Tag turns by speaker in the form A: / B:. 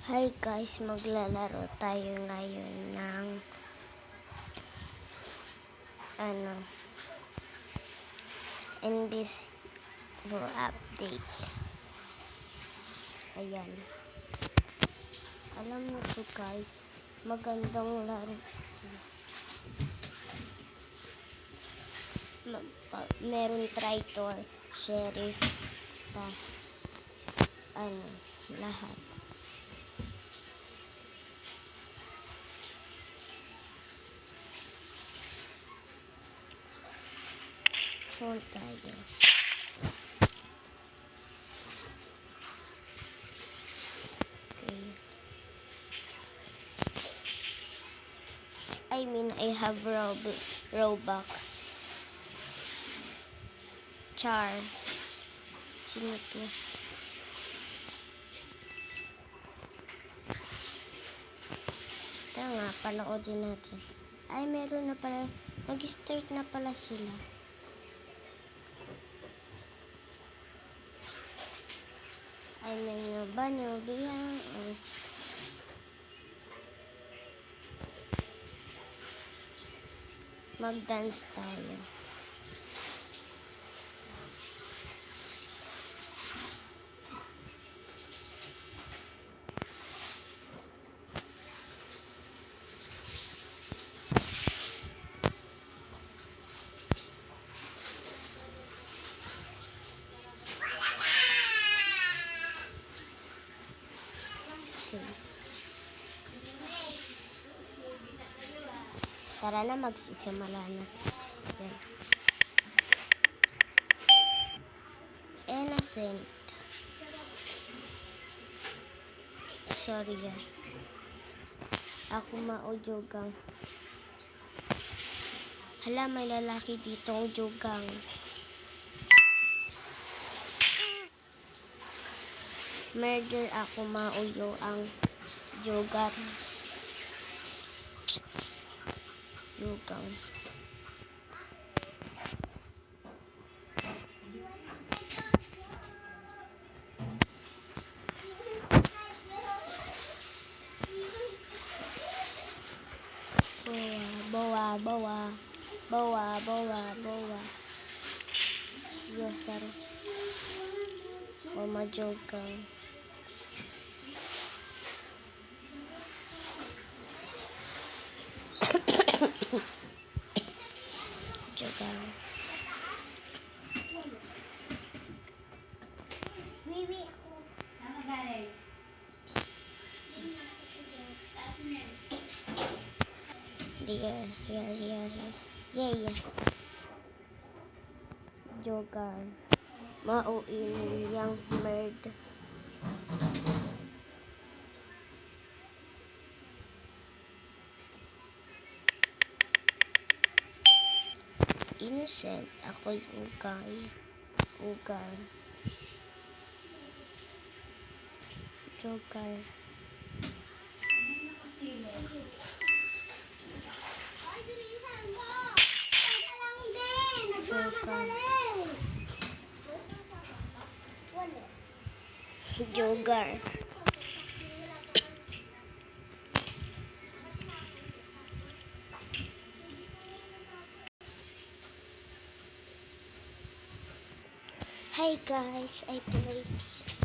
A: Hi guys, maglalaro tayo ngayon ng Invisible update. Ayan. Alam mo to guys, magandang laro. Meron traitor, sheriff, tas lahat. Fall tayo. Okay. I have Robux. Char. Sino to? Tara nga, panoodin natin. Ay, meron na pala. Mag-start na pala sila. Ay, may nga ba niya? Mag-dance tayo. Tara na, magsisimula na. Yan. Innocent. Sorry ya. Ako maujogang. Hala, may lalaki ditong jogang. Murder ako mauyo ang jogang. Jogang. Bawa. Yosar. Mama jogang. Jogang. Yeah. Jogar. Mauinin yang merd. Innocent. Ako'y ugal. Jogar. Jogar. Hi guys, I played this.